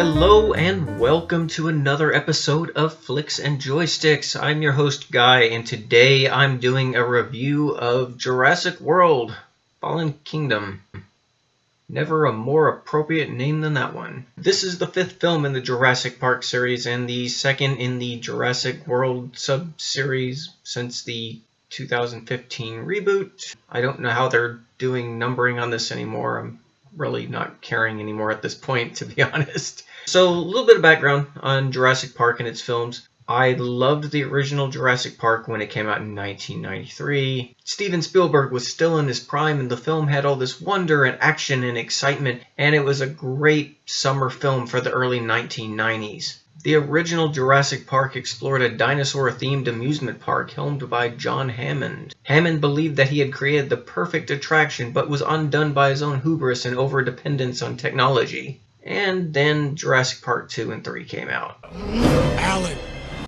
Hello and welcome to another episode of Flix Joystix. I'm your host Guy, and today I'm doing a review of Jurassic World: Fallen Kingdom. Never a more appropriate name than that one. This is the fifth film in the Jurassic Park series and the second in the Jurassic World sub-series since the 2015 reboot. I don't know how they're doing numbering on this anymore. I'm really not caring anymore at this point, to be honest. So a little bit of background on Jurassic Park and its films. I loved the original Jurassic Park when it came out in 1993. Steven Spielberg was still in his prime, and the film had all this wonder and action and excitement, and it was a great summer film for the early 1990s. The original Jurassic Park explored a dinosaur-themed amusement park helmed by John Hammond. Hammond believed that he had created the perfect attraction, but was undone by his own hubris and over-dependence on technology. And then Jurassic Park 2 and 3 came out. Alan.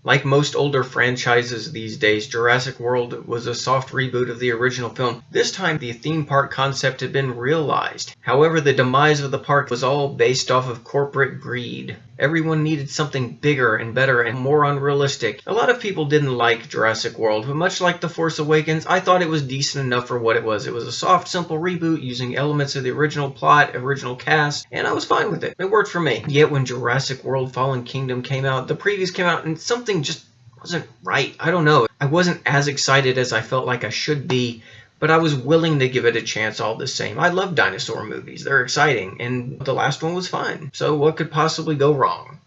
Like most older franchises these days, Jurassic World was a soft reboot of the original film. This time, the theme park concept had been realized. However, the demise of the park was all based off of corporate greed. Everyone needed something bigger and better and more unrealistic. A lot of people didn't like Jurassic World, but much like The Force Awakens, I thought it was decent enough for what it was. It was a soft, simple reboot using elements of the original plot, original cast, and I was fine with it. It worked for me. Yet when Jurassic World: Fallen Kingdom came out, the previews came out, and something just wasn't right. I don't know. I wasn't as excited as I felt like I should be, but I was willing to give it a chance all the same. I love dinosaur movies. They're exciting, and the last one was fine. So what could possibly go wrong?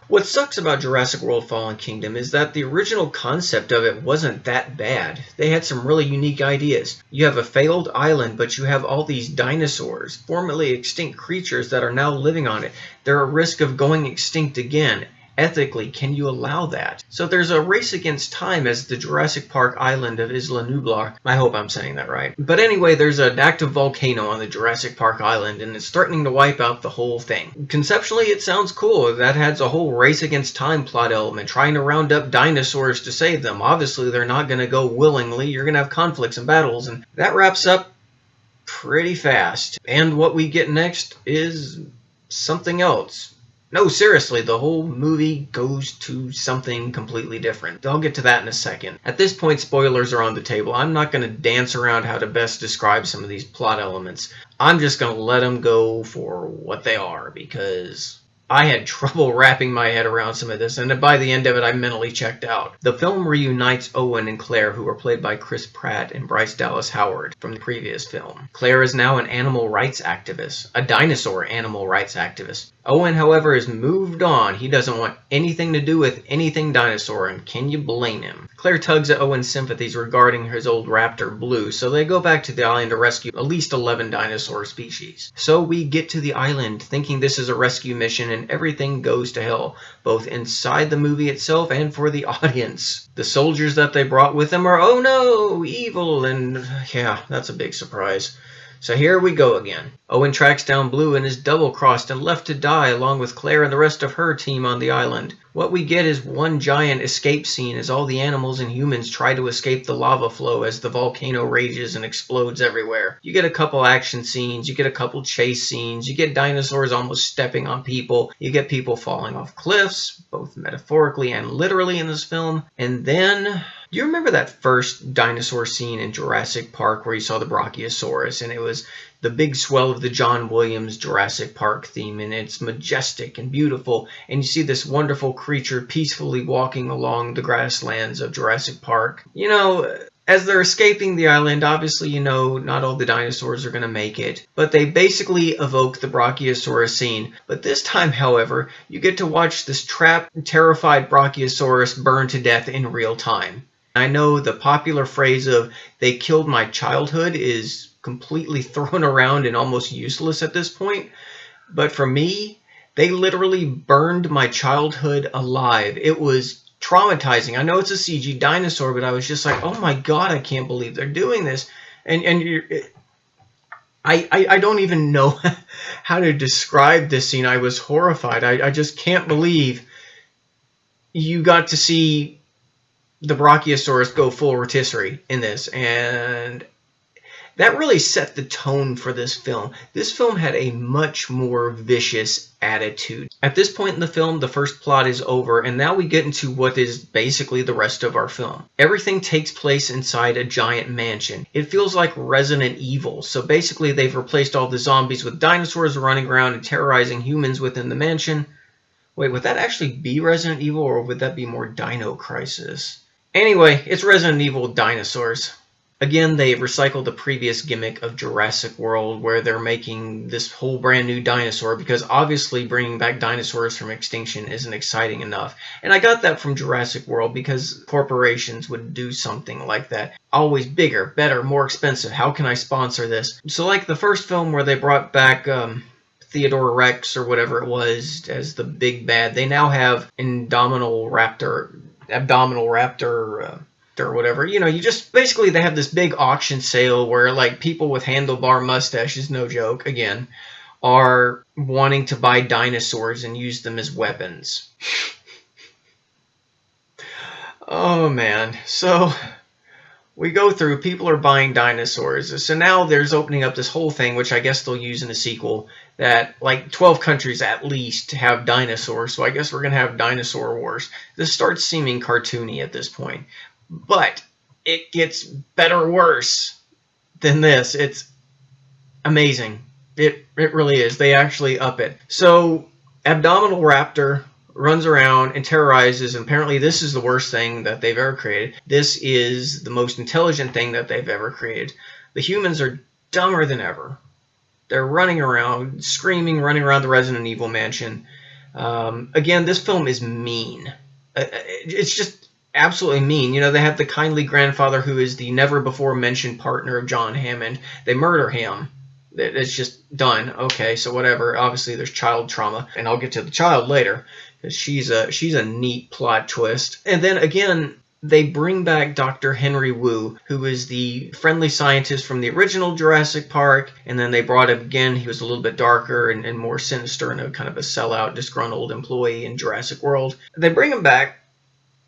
What sucks about Jurassic World: Fallen Kingdom is that the original concept of it wasn't that bad. They had some really unique ideas. You have a failed island, but you have all these dinosaurs, formerly extinct creatures that are now living on it. They're at risk of going extinct again. Ethically, can you allow that? So there's a race against time as the Jurassic Park island of Isla Nublar. I hope I'm saying that right. But anyway, there's an active volcano on the Jurassic Park island, and it's threatening to wipe out the whole thing. Conceptually, it sounds cool. That has a whole race against time plot element, trying to round up dinosaurs to save them. Obviously, they're not going to go willingly. You're going to have conflicts and battles, and that wraps up pretty fast. And what we get next is something else. No, seriously, the whole movie goes to something completely different. I'll get to that in a second. At this point, spoilers are on the table. I'm not going to dance around how to best describe some of these plot elements. I'm just going to let them go for what they are, because I had trouble wrapping my head around some of this, and by the end of it, I mentally checked out. The film reunites Owen and Claire, who were played by Chris Pratt and Bryce Dallas Howard from the previous film. Claire is now an animal rights activist, a dinosaur animal rights activist. Owen, however, has moved on. He doesn't want anything to do with anything dinosaur, and can you blame him? Claire tugs at Owen's sympathies regarding his old raptor, Blue, so they go back to the island to rescue at least 11 dinosaur species. So we get to the island thinking this is a rescue mission, and everything goes to hell, both inside the movie itself and for the audience. The soldiers that they brought with them are, oh no, evil, and yeah, that's a big surprise. So here we go again. Owen tracks down Blue and is double-crossed and left to die along with Claire and the rest of her team on the island. What we get is one giant escape scene as all the animals and humans try to escape the lava flow as the volcano rages and explodes everywhere. You get a couple action scenes, you get a couple chase scenes, you get dinosaurs almost stepping on people, you get people falling off cliffs, both metaphorically and literally in this film, and then... Do you remember that first dinosaur scene in Jurassic Park where you saw the Brachiosaurus, and it was the big swell of the John Williams Jurassic Park theme, and it's majestic and beautiful, and you see this wonderful creature peacefully walking along the grasslands of Jurassic Park. You know, as they're escaping the island, obviously, you know, not all the dinosaurs are going to make it, but they basically evoke the Brachiosaurus scene. But this time, however, you get to watch this trapped, terrified Brachiosaurus burn to death in real time. I know the popular phrase of, they killed my childhood, is completely thrown around and almost useless at this point. But for me, they literally burned my childhood alive. It was traumatizing. I know it's a CG dinosaur, but I was just like, oh my god, I can't believe they're doing this. I don't even know how to describe this scene. I was horrified. I just can't believe you got to see the Brachiosaurus go full rotisserie in this, and That really set the tone for this film. This film had a much more vicious attitude. At this point in the film, the first plot is over, and now we get into what is basically the rest of our film. Everything takes place inside a giant mansion. It feels like Resident Evil. So basically they've replaced all the zombies with dinosaurs running around and terrorizing humans within the mansion. Wait, would that actually be Resident Evil, or would that be more Dino Crisis? Anyway, it's Resident Evil with dinosaurs. Again, they recycled the previous gimmick of Jurassic World, where they're making this whole brand new dinosaur, because obviously bringing back dinosaurs from extinction isn't exciting enough. And I got that from Jurassic World because corporations would do something like that. Always bigger, better, more expensive. How can I sponsor this? So like the first film where they brought back Theodore Rex or whatever it was as the big bad, they now have Abdominal Raptor, or whatever. You know, you just basically they have this big auction sale where like people with handlebar mustaches, no joke, again, are wanting to buy dinosaurs and use them as weapons. Oh man, so we go through, people are buying dinosaurs. So now there's opening up this whole thing, which I guess they'll use in a sequel, that like 12 countries at least have dinosaurs. So I guess we're going to have dinosaur wars. This starts seeming cartoony at this point. But it gets better worse than this. It's amazing. It really is. They actually up it. So Abdominal Raptor runs around and terrorizes, and apparently this is the worst thing that they've ever created. This is the most intelligent thing that they've ever created. The humans are dumber than ever. They're running around, screaming, running around the Resident Evil mansion. Again, this film is mean. It's just absolutely mean. You know, they have the kindly grandfather who is the never-before-mentioned partner of John Hammond. They murder him. It's just done. Okay, so whatever. Obviously, there's child trauma, and I'll get to the child later, because she's a neat plot twist. And then, again, they bring back Dr. Henry Wu, who is the friendly scientist from the original Jurassic Park, and then they brought him again. He was a little bit darker and more sinister and a kind of a sellout, disgruntled employee in Jurassic World. They bring him back,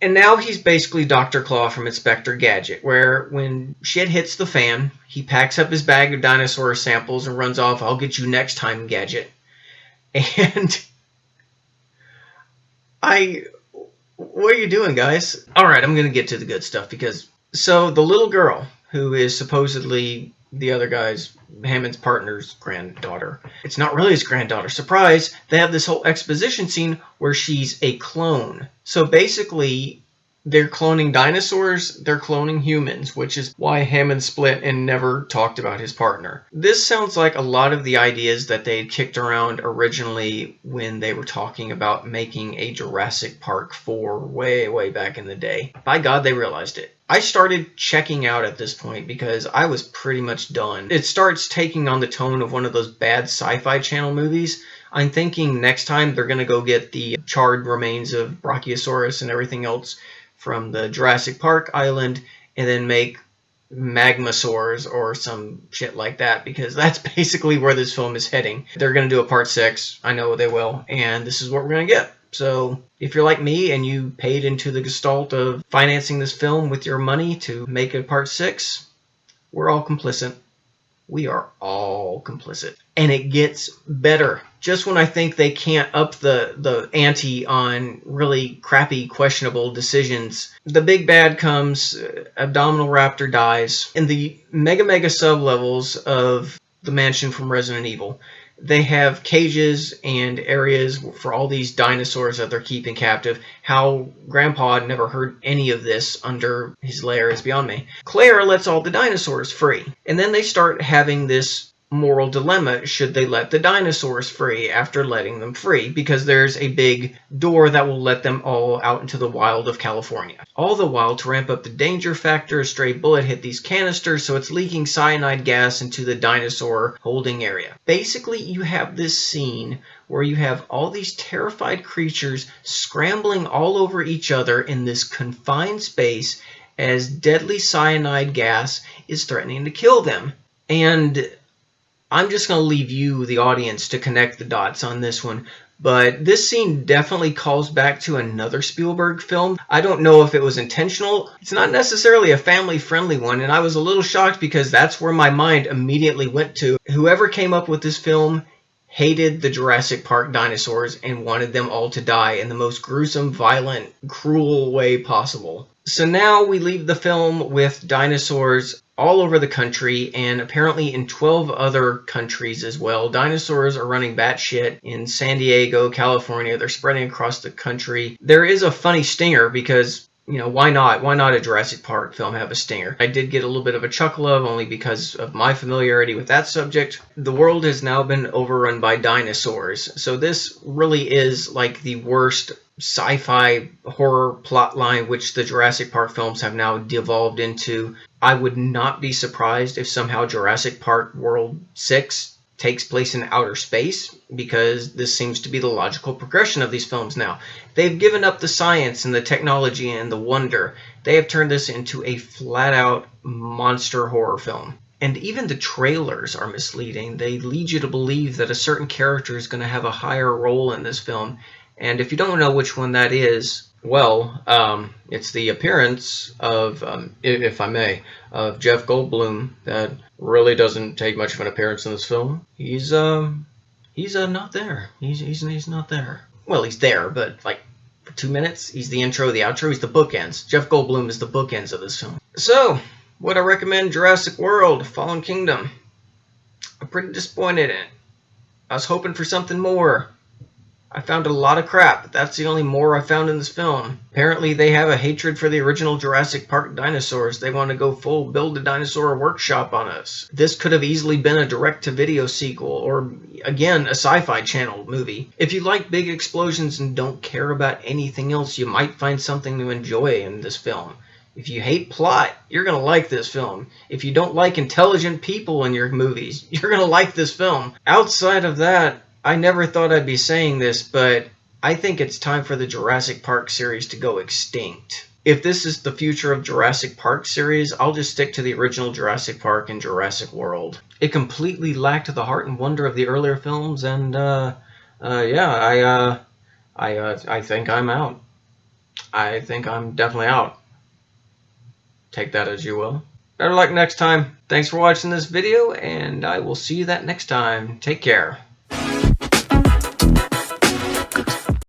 and now he's basically Dr. Claw from Inspector Gadget, where when shit hits the fan, he packs up his bag of dinosaur samples and runs off. I'll get you next time, Gadget. And what are you doing, guys? Alright, I'm going to get to the good stuff, because so the little girl, who is supposedly the other guy's, Hammond's partner's granddaughter. It's not really his granddaughter. Surprise! They have this whole exposition scene where she's a clone. So basically, they're cloning dinosaurs, they're cloning humans, which is why Hammond split and never talked about his partner. This sounds like a lot of the ideas that they had kicked around originally when they were talking about making a Jurassic Park 4 way, way back in the day. By God, they realized it. I started checking out at this point because I was pretty much done. It starts taking on the tone of one of those bad Sci-Fi Channel movies. I'm thinking next time they're going to go get the charred remains of Brachiosaurus and everything else from the Jurassic Park island and then make Magmasaurs or some shit like that, because that's basically where this film is heading. They're going to do a part 6. I know they will, and this is what we're going to get. So if you're like me and you paid into the gestalt of financing this film with your money to make a part 6, we're all complicit. We are all complicit. And it gets better. Just when I think they can't up the ante on really crappy, questionable decisions, the big bad comes, Abdominal Raptor dies. In the mega sublevels of the mansion from Resident Evil, they have cages and areas for all these dinosaurs that they're keeping captive. How Grandpa had never heard any of this under his lair is beyond me. Claire lets all the dinosaurs free. And then they start having this moral dilemma. Should they let the dinosaurs free after letting them free? Because there's a big door that will let them all out into the wild of California. All the while, to ramp up the danger factor, a stray bullet hit these canisters, so it's leaking cyanide gas into the dinosaur holding area. Basically, you have this scene where you have all these terrified creatures scrambling all over each other in this confined space as deadly cyanide gas is threatening to kill them. And I'm just going to leave you, the audience, to connect the dots on this one. But this scene definitely calls back to another Spielberg film. I don't know if it was intentional. It's not necessarily a family-friendly one, and I was a little shocked because that's where my mind immediately went to. Whoever came up with this film hated the Jurassic Park dinosaurs and wanted them all to die in the most gruesome, violent, cruel way possible. So now we leave the film with dinosaurs all over the country, and apparently in 12 other countries as well. Dinosaurs are running batshit in San Diego, California. They're spreading across the country. There is a funny stinger because, you know, why not? Why not a Jurassic Park film have a stinger? I did get a little bit of a chuckle of, only because of my familiarity with that subject. The world has now been overrun by dinosaurs. So this really is like the worst sci-fi horror plotline which the Jurassic Park films have now devolved into. I would not be surprised if somehow Jurassic Park World 6 takes place in outer space, because this seems to be the logical progression of these films now. They've given up the science and the technology and the wonder. They have turned this into a flat-out monster horror film. And even the trailers are misleading. They lead you to believe that a certain character is going to have a higher role in this film. And if you don't know which one that is, well, it's the appearance of, if I may, of Jeff Goldblum that really doesn't take much of an appearance in this film. He's not there. He's not there. Well, he's there, but like for 2 minutes. He's the intro, the outro. He's the bookends. Jeff Goldblum is the bookends of this film. So, would I recommend Jurassic World: Fallen Kingdom? I'm pretty disappointed in it. I was hoping for something more. I found a lot of crap, but that's the only more I found in this film. Apparently they have a hatred for the original Jurassic Park dinosaurs. They want to go full Build a Dinosaur Workshop on us. This could have easily been a direct-to-video sequel, or, again, a Sci-Fi Channel movie. If you like big explosions and don't care about anything else, you might find something to enjoy in this film. If you hate plot, you're going to like this film. If you don't like intelligent people in your movies, you're going to like this film. Outside of that, I never thought I'd be saying this, but I think it's time for the Jurassic Park series to go extinct. If this is the future of Jurassic Park series, I'll just stick to the original Jurassic Park and Jurassic World. It completely lacked the heart and wonder of the earlier films, and yeah, I think I'm out. I think I'm definitely out. Take that as you will. Better luck next time. Thanks for watching this video, and I will see you that next time. Take care.